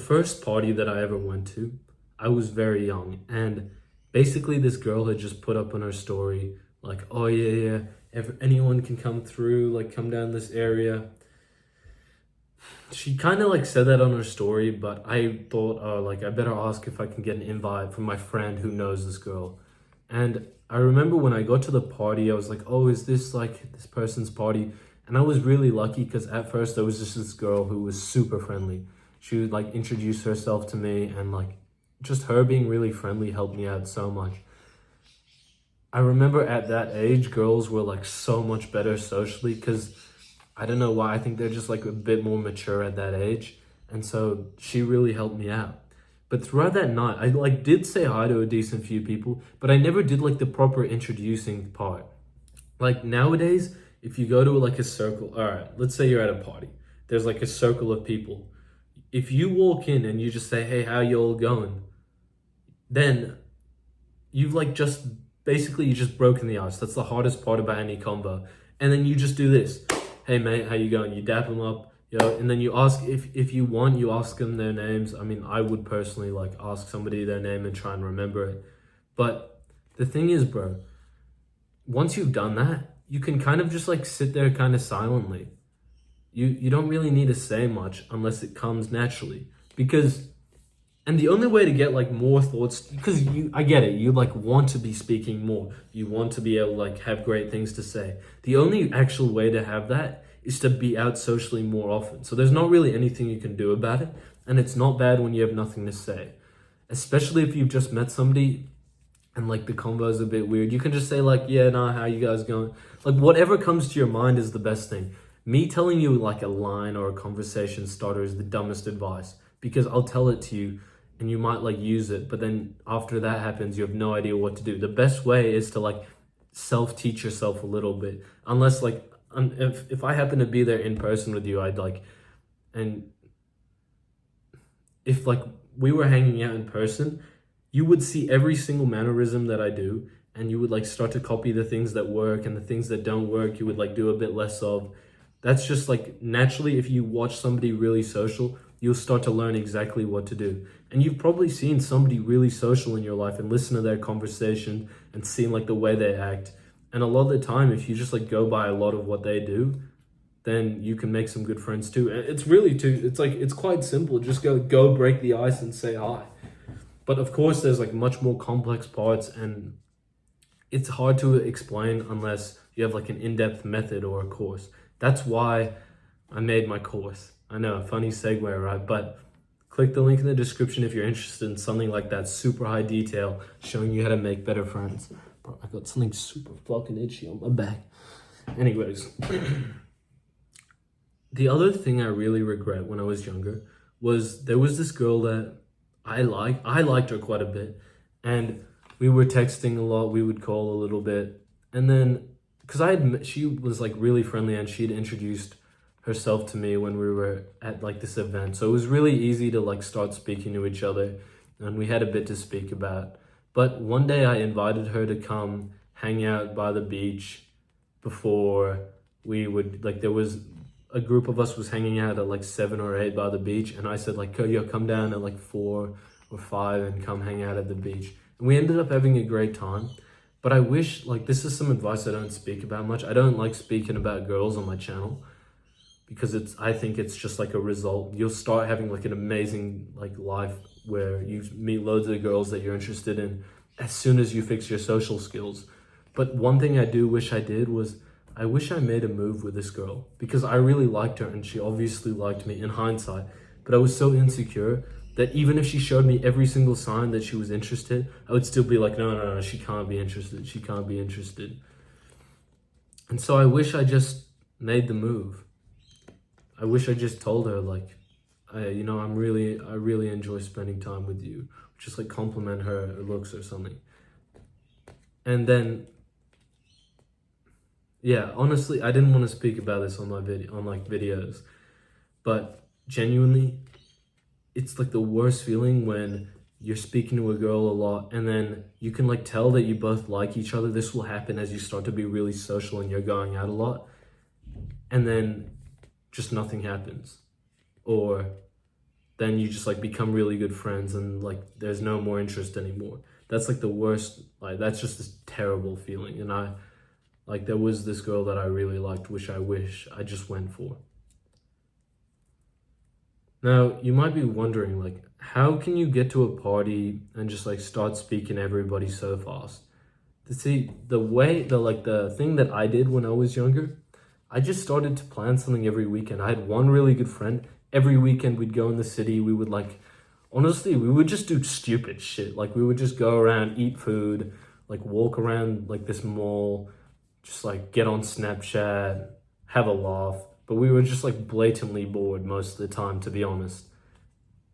first party that I ever went to, I was very young, and basically this girl had just put up on her story, like, oh yeah, anyone can come through, like come down this area. She kind of like said that on her story, but I thought, oh, like I better ask if I can get an invite from my friend who knows this girl. And I remember when I got to the party, I was like, oh, is this like this person's party? And I was really lucky because at first there was just this girl who was super friendly. She would like introduce herself to me, and like just her being really friendly helped me out so much. I remember at that age, girls were like so much better socially because I don't know why. I think they're just like a bit more mature at that age. And so she really helped me out. But throughout that night, I like did say hi to a decent few people, but I never did like the proper introducing part. Like nowadays, if you go to like a circle, all right, let's say you're at a party. There's like a circle of people. If you walk in and you just say, hey, how you all going? Then you've like just basically you just broken the ice. That's the hardest part about any combo. And then you just do this. Hey mate, how you going? You dap them up, and then you ask if you want, you ask them their names. I mean, I would personally like ask somebody their name and try and remember it. But the thing is, bro, once you've done that, you can kind of just like sit there kind of silently. You don't really need to say much unless it comes naturally. And the only way to get like more thoughts, because I get it, you like want to be speaking more. You want to be able to like have great things to say. The only actual way to have that is to be out socially more often. So there's not really anything you can do about it. And it's not bad when you have nothing to say. Especially if you've just met somebody and like the convo is a bit weird. You can just say like, yeah, nah, how you guys going? Like whatever comes to your mind is the best thing. Me telling you like a line or a conversation starter is the dumbest advice, because I'll tell it to you and you might like use it, but then after that happens, you have no idea what to do. The best way is to like self-teach yourself a little bit. Unless like, if I happen to be there in person with you, I'd like, and if like we were hanging out in person, you would see every single mannerism that I do, and you would like start to copy the things that work, and the things that don't work, you would like do a bit less of. That's just like naturally, if you watch somebody really social, you'll start to learn exactly what to do. And you've probably seen somebody really social in your life and listen to their conversation and seen like the way they act. And a lot of the time, if you just like go by a lot of what they do, then you can make some good friends too. And it's quite simple. Just go break the ice and say hi. But of course, there's like much more complex parts, and it's hard to explain unless you have like an in-depth method or a course. That's why I made my course. I know, funny segue, right? But click the link in the description if you're interested in something like that, super high detail, showing you how to make better friends. Bro, I got something super fucking itchy on my back. Anyways, the other thing I really regret when I was younger was there was this girl that I liked her quite a bit, and we were texting a lot, we would call a little bit, and then she was like really friendly, and she'd introduced herself to me when we were at like this event. So it was really easy to like start speaking to each other, and we had a bit to speak about. But one day I invited her to come hang out by the beach before we would like, there was a group of us was hanging out at like 7 or 8 by the beach, and I said like, yo, come down at like 4 or 5 and come hang out at the beach. And we ended up having a great time. But I wish, like, this is some advice I don't speak about much. I don't like speaking about girls on my channel because I think it's just like a result. You'll start having like an amazing like life where you meet loads of girls that you're interested in as soon as you fix your social skills. But one thing I do wish I did was I wish I made a move with this girl, because I really liked her and she obviously liked me in hindsight. But I was so insecure that even if she showed me every single sign that she was interested, I would still be like, no, she can't be interested. She can't be interested. And so I wish I just made the move. I wish I just told her like, I really enjoy spending time with you. Just like compliment her looks or something. And then, yeah, honestly, I didn't want to speak about this on my videos, but genuinely, it's like the worst feeling when you're speaking to a girl a lot and then you can like tell that you both like each other. This will happen as you start to be really social and you're going out a lot, and then just nothing happens. Or then you just like become really good friends and like there's no more interest anymore. That's like the worst, like that's just this terrible feeling. And I like there was this girl that I really liked, which I wish I just went for. Now, you might be wondering, like, how can you get to a party and just like start speaking to everybody so fast? To see the thing that I did when I was younger, I just started to plan something every weekend. I had one really good friend. Every weekend we'd go in the city. We would like, honestly, we would just do stupid shit. Like we would just go around, eat food, like walk around like this mall, just like get on Snapchat, have a laugh. But we were just like blatantly bored most of the time, to be honest.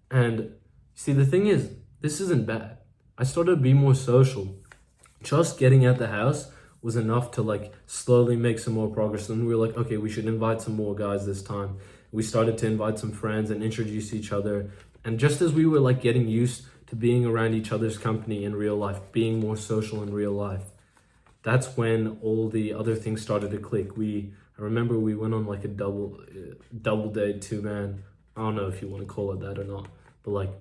And see, the thing is, this isn't bad. I started to be more social. Just getting out the house was enough to like slowly make some more progress. And we were like, okay, we should invite some more guys this time. We started to invite some friends and introduce each other. And just as we were like getting used to being around each other's company in real life, being more social in real life, that's when all the other things started to click. I remember we went on like a double date, 2 man. I don't know if you want to call it that or not, but like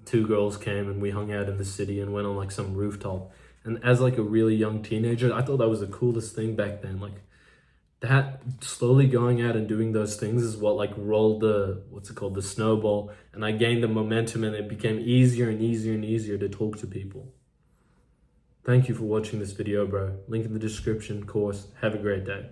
2 girls came and we hung out in the city and went on like some rooftop. And as like a really young teenager, I thought that was the coolest thing back then. Like that slowly going out and doing those things is what like rolled the snowball. And I gained the momentum and it became easier and easier and easier to talk to people. Thank you for watching this video, bro. Link in the description, course. Have a great day.